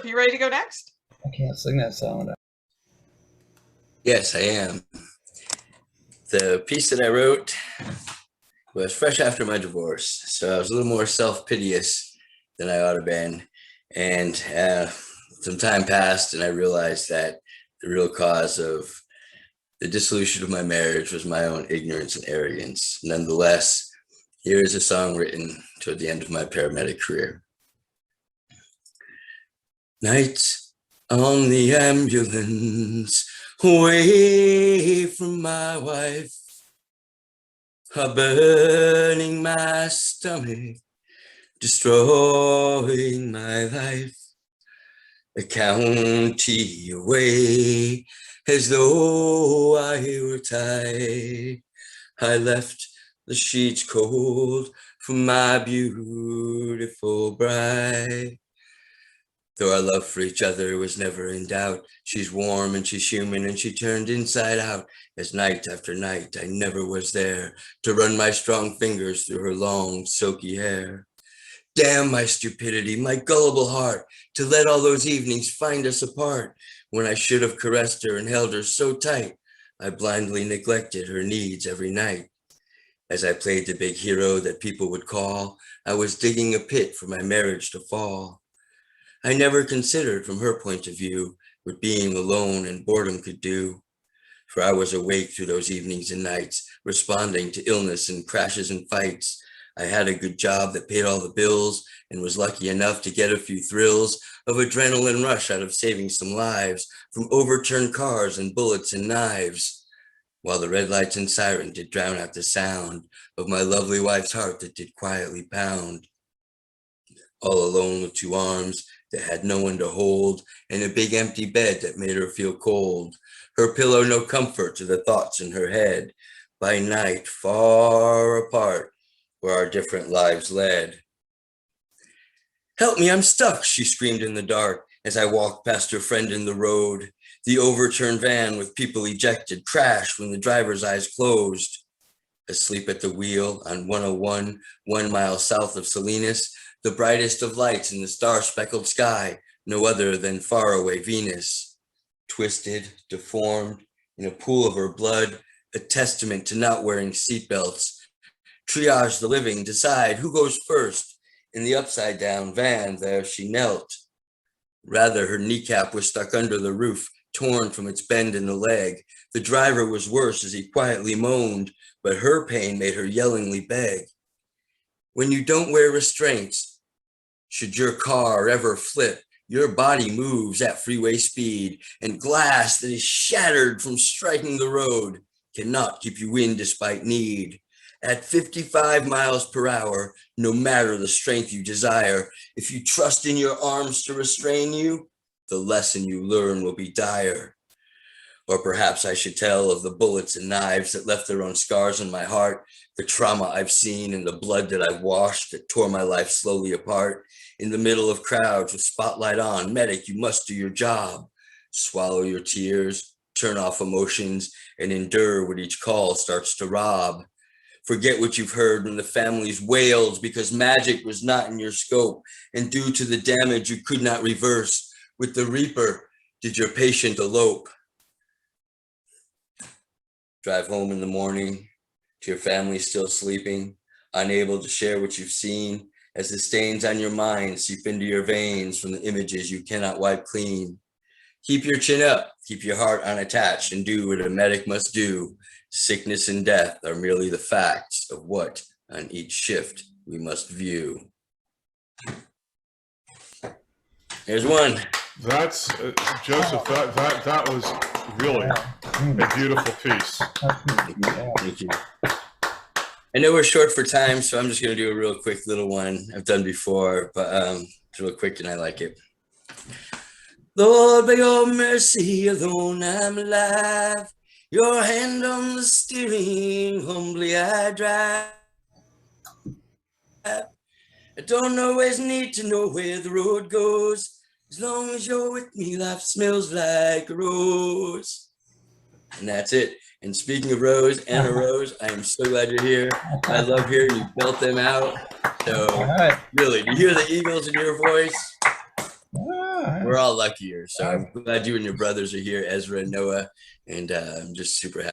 Philip, you ready to go next? I can't sing that song. Yes, I am. The piece that I wrote was fresh after my divorce, so I was a little more self-piteous than I ought to have been. And some time passed, and I realized that the real cause of the dissolution of my marriage was my own ignorance and arrogance. Nonetheless, here is a song written toward the end of my paramedic career. Nights on the ambulance, away from my wife, are burning my stomach, destroying my life. A county away, as though I were tied. I left the sheets cold for my beautiful bride. Though our love for each other was never in doubt, she's warm and she's human and she turned inside out. As night after night, I never was there to run my strong fingers through her long, silky hair. Damn my stupidity, my gullible heart, to let all those evenings find us apart. When I should have caressed her and held her so tight, I blindly neglected her needs every night. As I played the big hero that people would call, I was digging a pit for my marriage to fall. I never considered from her point of view what being alone and boredom could do. For I was awake through those evenings and nights, responding to illness and crashes and fights. I had a good job that paid all the bills and was lucky enough to get a few thrills of adrenaline rush out of saving some lives from overturned cars and bullets and knives, while the red lights and siren did drown out the sound of my lovely wife's heart that did quietly pound. All alone with two arms that had no one to hold, and a big empty bed that made her feel cold. Her pillow no comfort to the thoughts in her head. By night, far apart, where our different lives led. Help me, I'm stuck, she screamed in the dark as I walked past her friend in the road. The overturned van with people ejected crashed when the driver's eyes closed. Asleep at the wheel on 101, 1 mile south of Salinas, the brightest of lights in the star-speckled sky, no other than faraway Venus. Twisted, deformed, in a pool of her blood, a testament to not wearing seatbelts. Triage the living, decide who goes first. In the upside-down van, there she knelt. Rather, her kneecap was stuck under the roof, torn from its bend in the leg. The driver was worse as he quietly moaned, but her pain made her yellingly beg. When you don't wear restraints, should your car ever flip, your body moves at freeway speed, and glass that is shattered from striking the road cannot keep you in despite need. At 55 miles per hour, no matter the strength you desire, if you trust in your arms to restrain you, the lesson you learn will be dire. Or perhaps I should tell of the bullets and knives that left their own scars on my heart, the trauma I've seen and the blood that I've washed that tore my life slowly apart. In the middle of crowds with spotlight on, medic, you must do your job. Swallow your tears, turn off emotions, and endure what each call starts to rob. Forget what you've heard when the families wailed because magic was not in your scope, and due to the damage you could not reverse, with the Reaper did your patient elope. Drive home in the morning to your family still sleeping, unable to share what you've seen, as the stains on your mind seep into your veins from the images you cannot wipe clean. Keep your chin up, keep your heart unattached, and do what a medic must do. Sickness and death are merely the facts of what on each shift we must view. Here's one. That's Joseph. That was really a beautiful piece. Thank you. I know we're short for time, so I'm just going to do a real quick little one I've done before, but it's real quick and I like it. Lord, by your mercy alone I'm alive. Your hand on the steering, humbly I drive. I don't always need to know where the road goes. As long as you're with me, life smells like a rose. And that's it. And speaking of Rose, Anna Rose, I am so glad you're here. I love hearing you belt them out. So really, do you hear the Eagles in your voice? we're all luckier. So I'm glad you and your brothers are here, Ezra and Noah, and I'm just super happy.